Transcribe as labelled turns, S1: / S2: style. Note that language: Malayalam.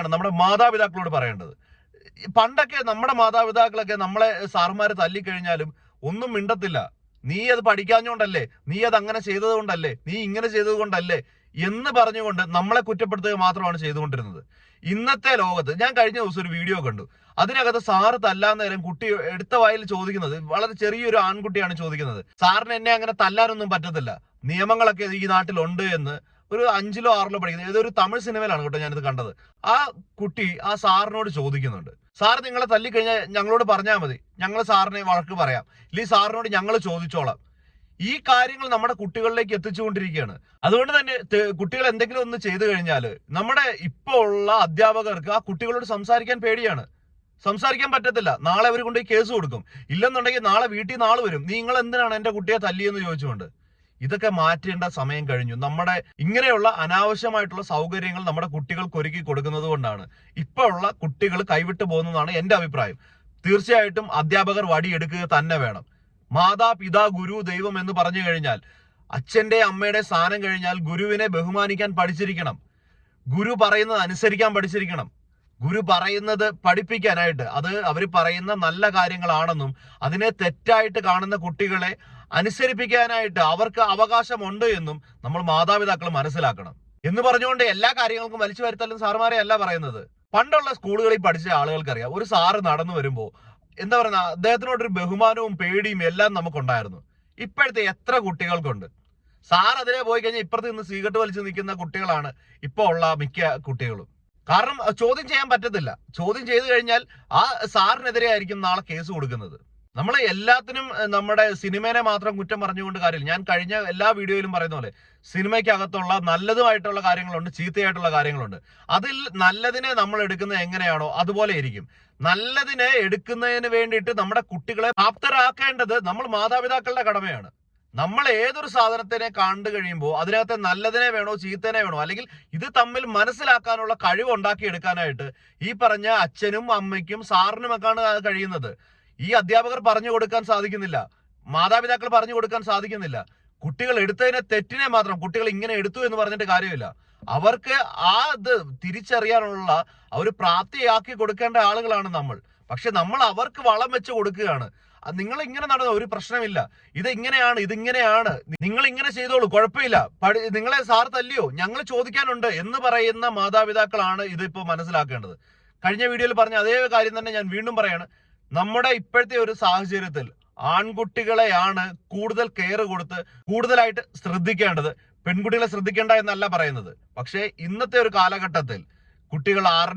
S1: നമ്മുടെ മാതാപിതാക്കളോട് പറയേണ്ടത്. പണ്ടൊക്കെ നമ്മുടെ മാതാപിതാക്കളൊക്കെ നമ്മളെ സാറുമാര് തല്ലിക്കഴിഞ്ഞാലും ഒന്നും മിണ്ടത്തില്ല. നീ അത് പഠിക്കാഞ്ഞോണ്ടല്ലേ, നീ അത് അങ്ങനെ ചെയ്തത് കൊണ്ടല്ലേ, നീ ഇങ്ങനെ ചെയ്തത് കൊണ്ടല്ലേ എന്ന് പറഞ്ഞുകൊണ്ട് നമ്മളെ കുറ്റപ്പെടുത്തുക മാത്രമാണ് ചെയ്തുകൊണ്ടിരുന്നത്. ഇന്നത്തെ ലോകത്ത് ഞാൻ കഴിഞ്ഞ ദിവസം ഒരു വീഡിയോ കണ്ടു. അതിനകത്ത് സാറ് തല്ലാൻ നേരം കുട്ടി എടുത്ത വായിൽ ചോദിക്കുന്നത്, വളരെ ചെറിയൊരു ആൺകുട്ടിയാണ് ചോദിക്കുന്നത്, സാറിന് എന്നെ അങ്ങനെ തല്ലാനൊന്നും പറ്റത്തില്ല, നിയമങ്ങളൊക്കെ ഈ നാട്ടിലുണ്ട് എന്ന്. ഒരു 5ലോ 6ലോ പഠിക്കുന്നത് ഏതൊരു തമിഴ് സിനിമയിലാണ് കേട്ടോ ഞാനിത് കണ്ടത്. ആ കുട്ടി ആ സാറിനോട് ചോദിക്കുന്നുണ്ട്, സാർ നിങ്ങളെ തല്ലിക്കഴിഞ്ഞാൽ ഞങ്ങളോട് പറഞ്ഞാൽ മതി, ഞങ്ങൾ സാറിനെ വഴക്ക് പറയാം, ഇല്ലെങ്കിൽ സാറിനോട് ഞങ്ങൾ ചോദിച്ചോളാം. ഈ കാര്യങ്ങൾ നമ്മുടെ കുട്ടികളിലേക്ക് എത്തിച്ചുകൊണ്ടിരിക്കുകയാണ്. അതുകൊണ്ട് തന്നെ കുട്ടികൾ എന്തെങ്കിലും ഒന്ന് ചെയ്തു കഴിഞ്ഞാൽ നമ്മുടെ ഇപ്പോൾ ഉള്ള അധ്യാപകർക്ക് ആ കുട്ടികളോട് സംസാരിക്കാൻ പേടിയാണ്. സംസാരിക്കാൻ പറ്റത്തില്ല. നാളെ അവർ കൊണ്ടുപോയി കേസ് കൊടുക്കും. ഇല്ലെന്നുണ്ടെങ്കിൽ നാളെ വീട്ടിൽ നിന്ന് ആള് വരും, നിങ്ങൾ എന്തിനാണ് എന്റെ കുട്ടിയെ തല്ലിയെന്ന് ചോദിച്ചുകൊണ്ട്. ഇതൊക്കെ മാറ്റേണ്ട സമയം കഴിഞ്ഞു. നമ്മുടെ ഇങ്ങനെയുള്ള അനാവശ്യമായിട്ടുള്ള സൗകര്യങ്ങൾ നമ്മുടെ കുട്ടികൾക്ക് ഒരുക്കി കൊടുക്കുന്നത് കൊണ്ടാണ് ഇപ്പോൾ ഉള്ള കുട്ടികൾ കൈവിട്ടു പോകുന്നതാണ് എന്റെ അഭിപ്രായം. തീർച്ചയായിട്ടും അധ്യാപകർ വടിയെടുക്കുക തന്നെ വേണം. മാതാപിതാ ഗുരു ദൈവം എന്ന് പറഞ്ഞു കഴിഞ്ഞാൽ അച്ഛന്റെ അമ്മയുടെ സ്ഥാനം കഴിഞ്ഞാൽ ഗുരുവിനെ ബഹുമാനിക്കാൻ പഠിച്ചിരിക്കണം. ഗുരു പറയുന്നത് അനുസരിക്കാൻ പഠിച്ചിരിക്കണം. ഗുരു പറയുന്നത് പഠിപ്പിക്കാനായിട്ട്, അത് അവർ പറയുന്ന നല്ല കാര്യങ്ങളാണെന്നും അതിനെ തെറ്റായിട്ട് കാണുന്ന കുട്ടികളെ അനുസരിപ്പിക്കാനായിട്ട് അവർക്ക് അവകാശമുണ്ട് എന്നും നമ്മൾ മാതാപിതാക്കൾ മനസ്സിലാക്കണം. എന്ന് പറഞ്ഞുകൊണ്ട് എല്ലാ കാര്യങ്ങൾക്കും വലിച്ചു വരുത്തലും സാറുമാരെ അല്ല പറയുന്നത്. പണ്ടുള്ള സ്കൂളുകളിൽ പഠിച്ച ആളുകൾക്കറിയാം, ഒരു സാറ് നടന്നു വരുമ്പോ എന്താ പറയുക, അദ്ദേഹത്തിനോടൊരു ബഹുമാനവും പേടിയും എല്ലാം നമുക്കുണ്ടായിരുന്നു. ഇപ്പോഴത്തെ എത്ര കുട്ടികൾക്കുണ്ട്? സാർ അതിലെ പോയി കഴിഞ്ഞാൽ ഇപ്പുറത്ത് നിന്ന് സിഗരറ്റ് വലിച്ചു നിൽക്കുന്ന കുട്ടികളാണ് ഇപ്പോൾ ഉള്ള മിക്ക കുട്ടികളും. കാരണം ചോദ്യം ചെയ്യാൻ പറ്റത്തില്ല. ചോദ്യം ചെയ്തു കഴിഞ്ഞാൽ ആ സാറിനെതിരെ ആയിരിക്കും നാളെ കേസ് കൊടുക്കുന്നത്. നമ്മൾ എല്ലാത്തിനും നമ്മുടെ സിനിമേനെ മാത്രം കുറ്റം പറഞ്ഞുകൊണ്ട് കാര്യമില്ല. ഞാൻ കഴിഞ്ഞ എല്ലാ വീഡിയോയിലും പറയുന്ന പോലെ സിനിമയ്ക്കകത്തുള്ള നല്ലതുമായിട്ടുള്ള കാര്യങ്ങളുണ്ട്, ചീത്തയായിട്ടുള്ള കാര്യങ്ങളുണ്ട്. അതിൽ നല്ലതിനെ നമ്മൾ എടുക്കുന്നത് എങ്ങനെയാണോ അതുപോലെ ഇരിക്കും. നല്ലതിനെ എടുക്കുന്നതിന് വേണ്ടിയിട്ട് നമ്മുടെ കുട്ടികളെ പ്രാപ്തരാക്കേണ്ടത് നമ്മൾ മാതാപിതാക്കളുടെ കടമയാണ്. നമ്മൾ ഏതൊരു സാധനത്തിനെ കണ്ടു കഴിയുമ്പോൾ അതിനകത്തെ നല്ലതിനെ വേണോ ചീത്തനെ വേണോ, അല്ലെങ്കിൽ ഇത് തമ്മിൽ മനസ്സിലാക്കാനുള്ള കഴിവ് ഉണ്ടാക്കിയെടുക്കാനായിട്ട് ഈ പറഞ്ഞ അച്ഛനും അമ്മയ്ക്കും സാറിനുമൊക്കെയാണ് കഴിയുന്നത്. ഈ അധ്യാപകർ പറഞ്ഞു കൊടുക്കാൻ സാധിക്കുന്നില്ല, മാതാപിതാക്കൾ പറഞ്ഞു കൊടുക്കാൻ സാധിക്കുന്നില്ല. കുട്ടികൾ എടുത്തതിനെ തെറ്റിനെ മാത്രം കുട്ടികൾ ഇങ്ങനെ എടുത്തു എന്ന് പറഞ്ഞിട്ട് കാര്യമില്ല. അവർക്ക് ആ ഇത് തിരിച്ചറിയാനുള്ള ഒരു പ്രാപ്തിയാക്കി കൊടുക്കേണ്ട ആളുകളാണ് നമ്മൾ. പക്ഷെ നമ്മൾ അവർക്ക് വളം വെച്ച് കൊടുക്കുകയാണ്. നിങ്ങൾ ഇങ്ങനെ നടന്ന ഒരു പ്രശ്നമില്ല, ഇത് ഇങ്ങനെയാണ്, ഇതിങ്ങനെയാണ്, നിങ്ങൾ ഇങ്ങനെ ചെയ്തോളൂ, കുഴപ്പമില്ല, നിങ്ങളെ സാർ തല്ലിയോ, ഞങ്ങൾ ചോദിക്കാനുണ്ട് എന്ന് പറയുന്ന മാതാപിതാക്കളാണ് ഇതിപ്പോ മനസ്സിലാക്കേണ്ടത്. കഴിഞ്ഞ വീഡിയോയിൽ പറഞ്ഞ അതേ കാര്യം തന്നെ ഞാൻ വീണ്ടും പറയാണ്. നമ്മുടെ ഇപ്പോഴത്തെ ഒരു സാഹചര്യത്തിൽ ആൺകുട്ടികളെയാണ് കൂടുതൽ കെയർ കൊടുത്ത് കൂടുതലായിട്ട് ശ്രദ്ധിക്കേണ്ടത്. പെൺകുട്ടികളെ ശ്രദ്ധിക്കേണ്ട എന്നല്ല പറയുന്നത്. പക്ഷേ ഇന്നത്തെ ഒരു കാലഘട്ടത്തിൽ കുട്ടികൾ